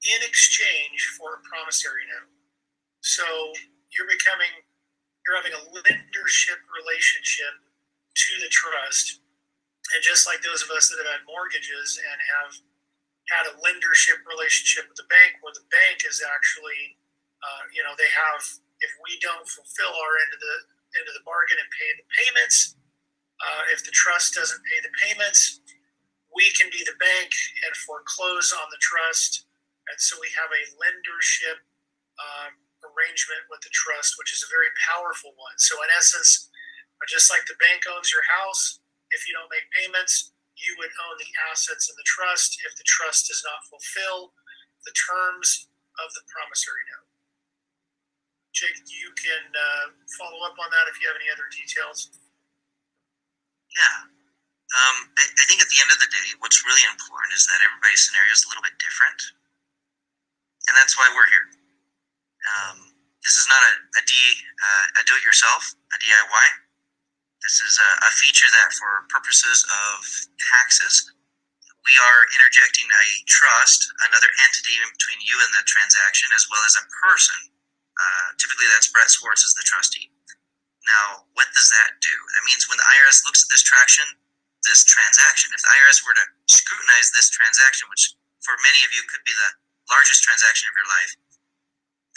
in exchange for a promissory note. So you're having a lendership relationship to the trust. And just like those of us that have had mortgages and have had a lendership relationship with the bank, where the bank is actually, they have, if we don't fulfill our end of the bargain and pay the payments, if the trust doesn't pay the payments, we can be the bank and foreclose on the trust. And so we have a lendership arrangement with the trust, which is a very powerful one. So in essence, just like the bank owns your house, if you don't make payments, you would own the assets in the trust if the trust does not fulfill the terms of the promissory note. Jake, you can follow up on that if you have any other details. Yeah. I think at the end of the day, what's really important is that everybody's scenario is a little bit different. And that's why we're here. This is not a do-it-yourself, a DIY. This is a feature that for purposes of taxes, we are interjecting a trust, another entity in between you and the transaction, as well as a person. Typically that's Brett Swartz as the trustee. Now, what does that do? That means when the IRS looks at this transaction, if the IRS were to scrutinize this transaction, which for many of you could be the largest transaction of your life,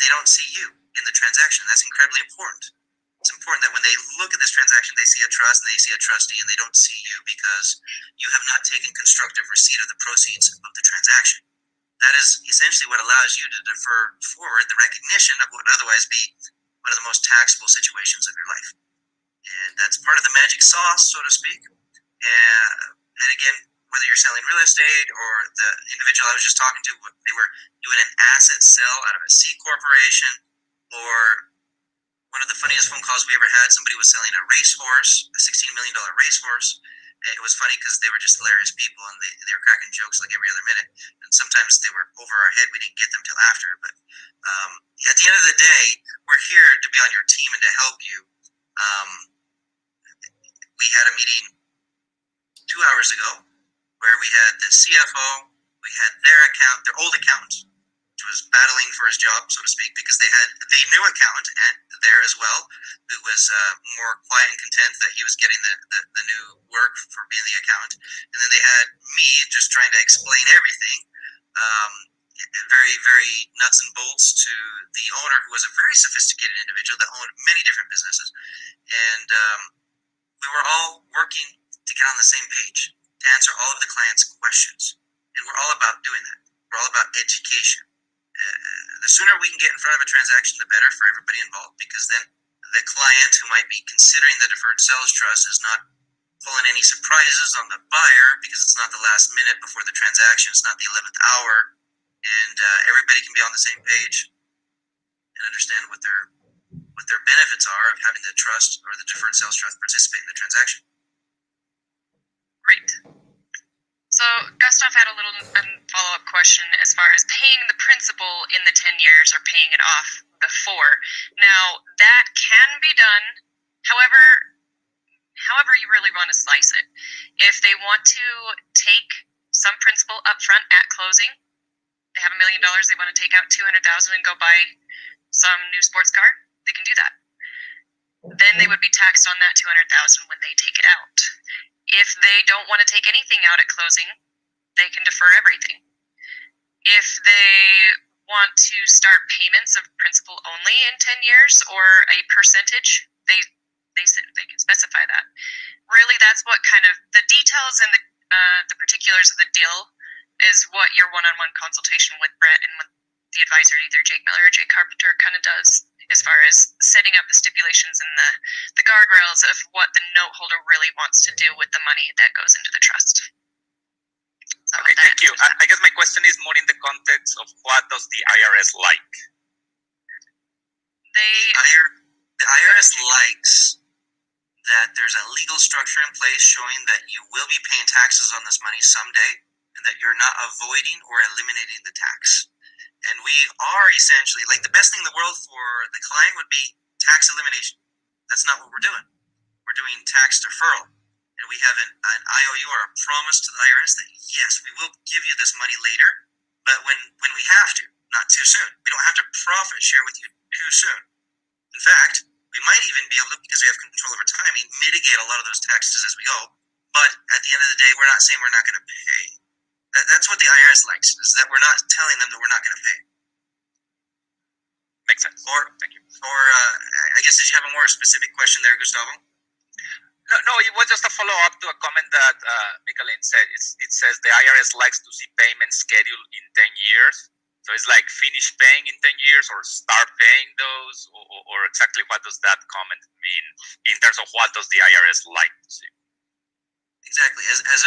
they don't see you in the transaction. That's incredibly important. It's important that when they look at this transaction, they see a trust and they see a trustee, and they don't see you because you have not taken constructive receipt of the proceeds of the transaction. That is essentially what allows you to defer forward the recognition of what would otherwise be one of the most taxable situations of your life. And that's part of the magic sauce, so to speak. And again, whether you're selling real estate or the individual I was just talking to, they were doing an asset sale out of a C corporation, or one of the funniest phone calls we ever had, somebody was selling a racehorse, a $16 million racehorse. It was funny because they were just hilarious people, and they were cracking jokes like every other minute. And sometimes they were over our head. We didn't get them till after. But at the end of the day, we're here to be on your team and to help you. We had a meeting 2 hours ago where we had the CFO, we had their old accountant, which was battling for his job, so to speak, because they had the new accountant there as well, who was more quiet and content that he was getting the new work for being the accountant. And then they had me just trying to explain everything, very, very nuts and bolts to the owner, who was a very sophisticated individual that owned many different businesses. And we were all working to get on the same page, to answer all of the client's questions. And we're all about doing that. We're all about education. The sooner we can get in front of a transaction, the better for everybody involved, because then the client who might be considering the deferred sales trust is not pulling any surprises on the buyer, because it's not the last minute before the transaction, it's not the 11th hour, and everybody can be on the same page and understand what their benefits are of having the trust or the deferred sales trust participate in the transaction. Great. So Gustav had a little follow-up question as far as paying the principal in the 10 years or paying it off before. Now, that can be done, however you really want to slice it. If they want to take some principal upfront at closing. They have $1 million, they want to take out $200,000 and go buy some new sports car, they can do that. Then they would be taxed on that $200,000 when they take it out. If they don't want to take anything out at closing, they can defer everything. If they want to start payments of principal only in 10 years or a percentage, they can specify that. Really, that's what kind of the details and the particulars of the deal is what your one-on-one consultation with Brett and with the advisor, either Jake Miller or Jake Carpenter, kind of does, as far as setting up the stipulations and the guardrails of what the note holder really wants to do with the money that goes into the trust. So Okay, thank you. I guess my question is more in the context of what does the IRS like? The IRS likes that there's a legal structure in place showing that you will be paying taxes on this money someday, and that you're not avoiding or eliminating the tax. And we are essentially, like, the best thing in the world for the client would be tax elimination. That's not what we're doing. We're doing tax deferral. And we have an IOU or a promise to the IRS that, yes, we will give you this money later, but when we have to, not too soon. We don't have to profit share with you too soon. In fact, we might even be able to, because we have control over timing, mitigate a lot of those taxes as we go. But at the end of the day, we're not saying we're not going to pay. That's what the IRS likes, is that we're not telling them that we're not going to pay. Makes sense. Thank you. Or I guess, did you have a more specific question there, Gustavo? No, it was just a follow-up to a comment that Michelin said. It says the IRS likes to see payments scheduled in 10 years. So it's like finish paying in 10 years or start paying those, or exactly what does that comment mean in terms of what does the IRS like to see? Exactly. As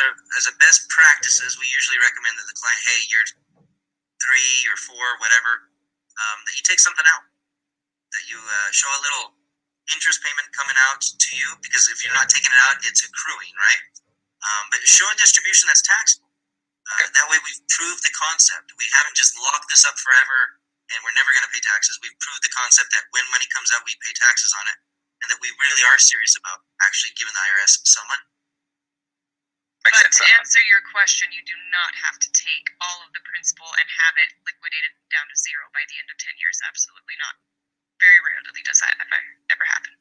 a best practices, we usually recommend that the client, hey, year 3 or 4, whatever, that you take something out, that you show a little interest payment coming out to you, because if you're not taking it out, it's accruing, right? But show a distribution that's taxable. That way we've proved the concept. We haven't just locked this up forever and we're never going to pay taxes. We've proved the concept that when money comes out, we pay taxes on it, and that we really are serious about actually giving the IRS some money. But to answer your question, you do not have to take all of the principal and have it liquidated down to zero by the end of 10 years. Absolutely not. Very rarely does that ever happen.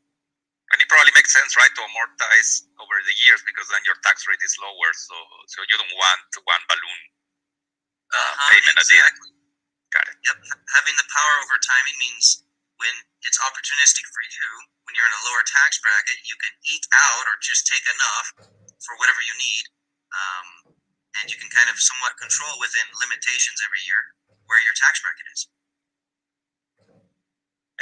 And it probably makes sense, right, to amortize over the years, because then your tax rate is lower. So you don't want one balloon payment at the end. Got it. Yep. Having the power over timing means when it's opportunistic for you, when you're in a lower tax bracket, you can eke out or just take enough for whatever you need, and you can kind of somewhat control within limitations every year where your tax bracket is.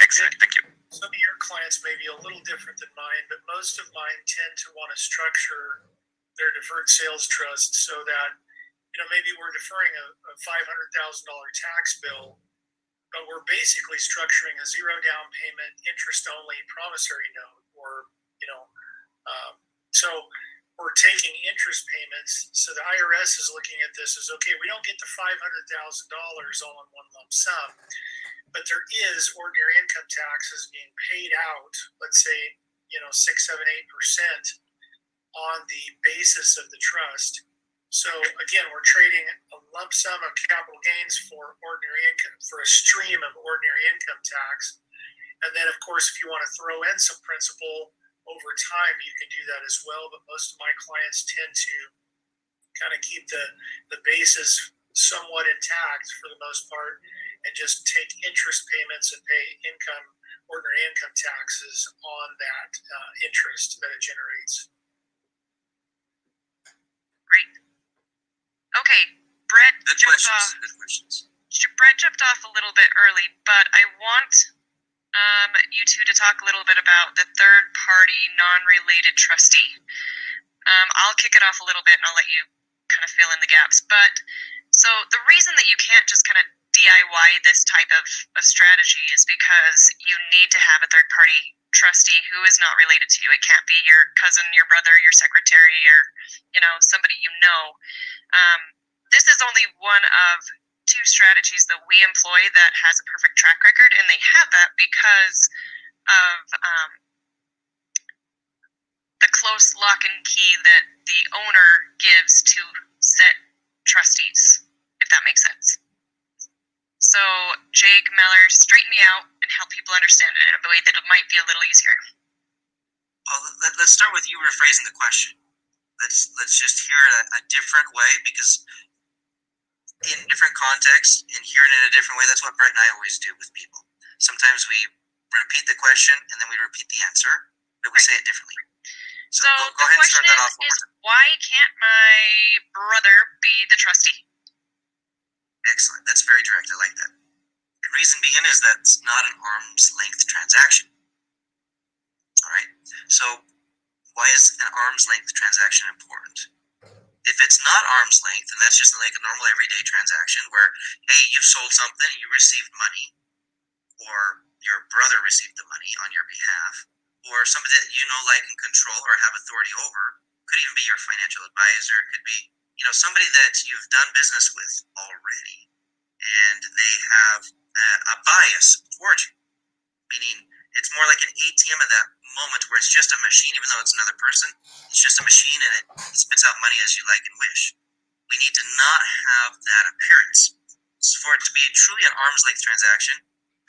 Excellent, thank you. Some of your clients may be a little different than mine, but most of mine tend to want to structure their deferred sales trust so that, maybe we're deferring a $500,000 tax bill, but we're basically structuring a zero down payment, interest only promissory note, or, so we're taking interest payments. So the IRS is looking at this as, okay, we don't get the $500,000 all in one lump sum, but there is ordinary income taxes being paid out, let's say, 6, 7, 8% on the basis of the trust. So again, we're trading a lump sum of capital gains for ordinary income, for a stream of ordinary income tax. And then, of course, if you want to throw in some principal over time, you can do that as well. But most of my clients tend to kind of keep the basis somewhat intact for the most part, and just take interest payments and pay ordinary income taxes on that interest that it generates. Great. Okay, Brett jumped off. Good questions. Brett jumped off a little bit early, but I want you two to talk a little bit about the third-party non-related trustee. I'll kick it off a little bit, and I'll let you kind of fill in the gaps. But so the reason that you can't just kind of DIY this type of strategy is because you need to have a third-party trustee who is not related to you. It can't be your cousin, your brother, your secretary, or somebody you know. This is only one of 2 strategies that we employ that has a perfect track record, and they have that because of the close lock and key that the owner gives to set trustees, if that makes sense. So, Jake Meller, straighten me out and help people understand it in a way that it might be a little easier. Well, let's start with you rephrasing the question. Let's just hear it a different way, because in different contexts and hear it in a different way, that's what Brett and I always do with people. Sometimes we repeat the question and then we repeat the answer, but we say it differently. So go ahead and start that off one more time. Why can't my brother be the trustee? Excellent. That's very direct. I like that. The reason being is that it's not an arm's length transaction. All right. So why is an arm's length transaction important? If it's not arm's length, and that's just like a normal everyday transaction where, hey, you sold something, you received money, or your brother received the money on your behalf, or somebody that you know, like, and control or have authority over, could even be your financial advisor, could be, somebody that you've done business with already, and they have a bias towards you, meaning it's more like an ATM at that moment where it's just a machine, even though it's another person. It's just a machine and it spits out money as you like and wish. We need to not have that appearance. So for it to be truly an arm's length transaction,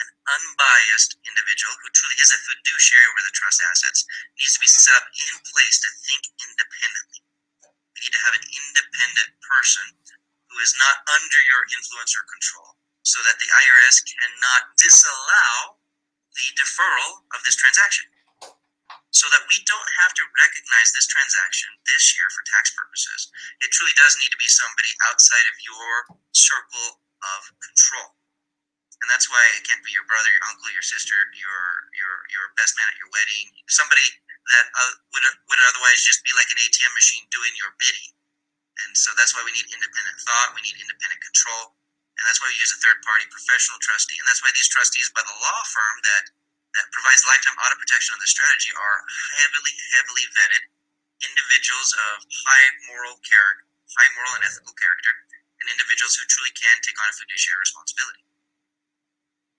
an unbiased individual who truly is a fiduciary over the trust assets needs to be set up in place to think independently. We need to have an independent person who is not under your influence or control, so that the IRS cannot disallow the deferral of this transaction, so that we don't have to recognize this transaction this year for tax purposes. It truly does need to be somebody outside of your circle of control. And that's why it can't be your brother, your uncle, your sister, your best man at your wedding, somebody that would otherwise just be like an ATM machine doing your bidding. And so that's why we need independent thought, we need independent control. And that's why we use a third-party professional trustee. And that's why these trustees by the law firm that provides lifetime audit protection on the strategy are heavily vetted individuals of high moral and ethical character, and individuals who truly can take on a fiduciary responsibility.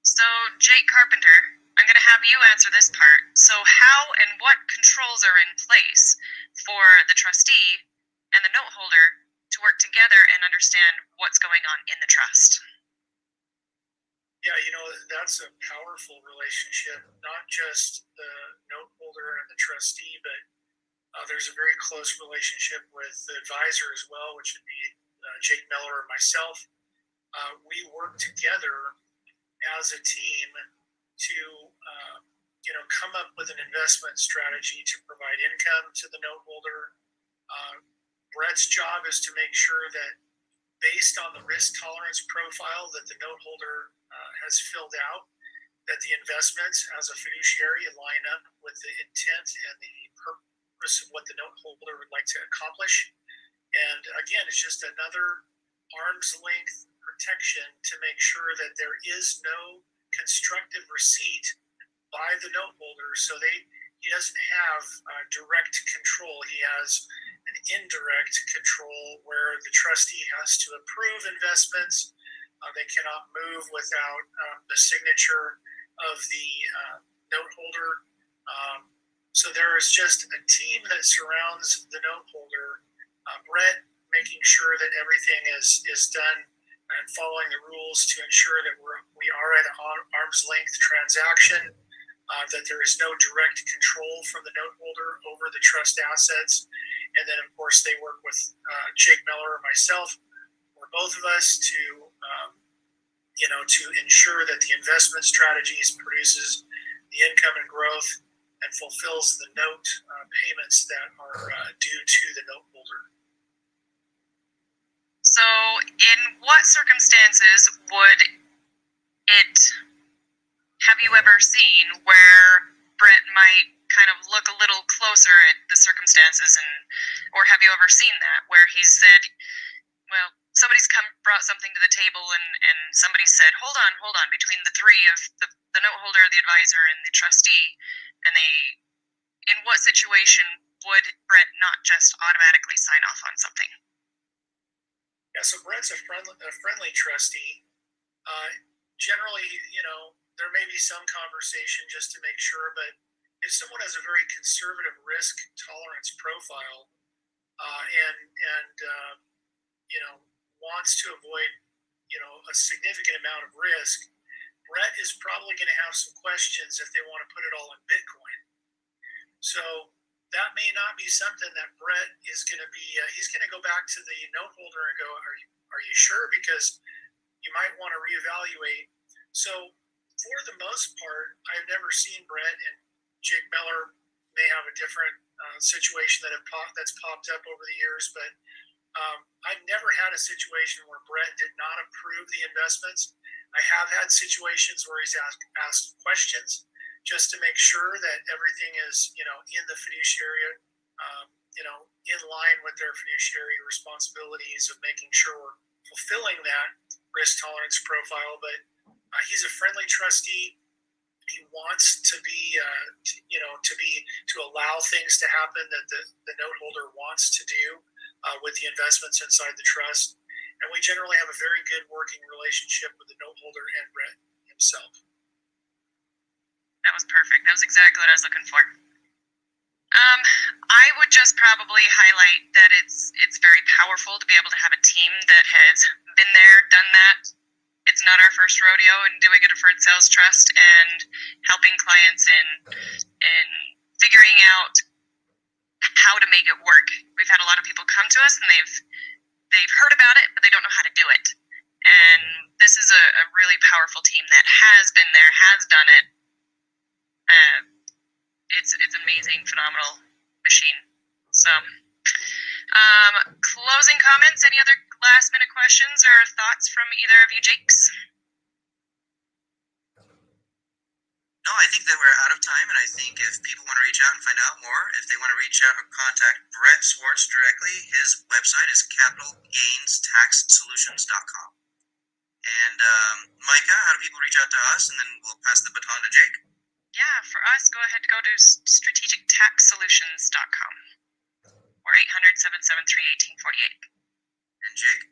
So, Jake Carpenter, I'm going to have you answer this part. So, how and what controls are in place for the trustee and the note holder to work together and understand what's going on in the trust? Yeah, that's a powerful relationship, not just the note holder and the trustee, but there's a very close relationship with the advisor as well, which would be Jake Miller or myself. We work together as a team to come up with an investment strategy to provide income to the note holder. Brett's job is to make sure that, based on the risk tolerance profile that the note holder has filled out, that the investments as a fiduciary line up with the intent and the purpose of what the note holder would like to accomplish. And again, it's just another arm's length protection to make sure that there is no constructive receipt by the note holder, so he doesn't have direct control. He has an indirect control where the trustee has to approve investments. They cannot move without the signature of the note holder. So there is just a team that surrounds the note holder. Brett making sure that everything is done and following the rules to ensure that we are at an arm's length transaction. That there is no direct control from the note holder over the trust assets. And then, of course, they work with Jake Miller or myself, or both of us, to ensure that the investment strategies produces the income and growth and fulfills the note payments that are due to the note holder. So, in what circumstances would it... Have you ever seen where Brett might kind of look a little closer at the circumstances, or have you ever seen that where he said, well, somebody's brought something to the table and somebody said, hold on, between the three of the note holder, the advisor, and the trustee, and in what situation would Brett not just automatically sign off on something? Yeah, so Brett's a friendly trustee. Generally, there may be some conversation just to make sure, but if someone has a very conservative risk tolerance profile, and wants to avoid, a significant amount of risk, Brett is probably going to have some questions if they want to put it all in Bitcoin. So that may not be something that Brett is going to be. He's going to go back to the note holder and go, "Are you sure? Because you might want to reevaluate." So for the most part, I've never seen Brett, and Jake Miller may have a different situation that's popped up over the years, but I've never had a situation where Brett did not approve the investments. I have had situations where he's asked questions just to make sure that everything is, in the fiduciary, in line with their fiduciary responsibilities of making sure we're fulfilling that risk tolerance profile. But he's a friendly trustee. He wants to be, to allow things to happen that the note holder wants to do with the investments inside the trust. And we generally have a very good working relationship with the note holder and Brett himself. That was perfect. That was exactly what I was looking for. I would just probably highlight that it's very powerful to be able to have a team that has been there, done that. It's not our first rodeo in doing a deferred sales trust and helping clients in figuring out how to make it work. We've had a lot of people come to us and they've heard about it, but they don't know how to do it. And this is a really powerful team that has been there, has done it. It's amazing, phenomenal machine. So, closing comments, any other last minute questions or thoughts from either of you Jakes? No, I think that we're out of time, and I think if people want to reach out and find out more, if they want to reach out or contact Brett Swartz directly, his website is capitalgainstaxsolutions.com. And Micah, how do people reach out to us? And then we'll pass the baton to Jake. Yeah, for us, go ahead and go to strategictaxsolutions.com or 800-773-1848. And Jake?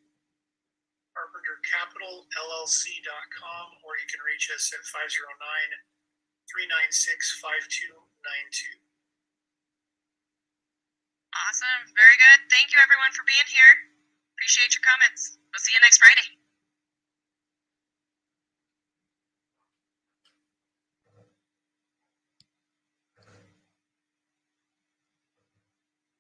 CarpenterCapitalLLC.com, or you can reach us at 509-396-5292. Awesome. Very good. Thank you, everyone, for being here. Appreciate your comments. We'll see you next Friday.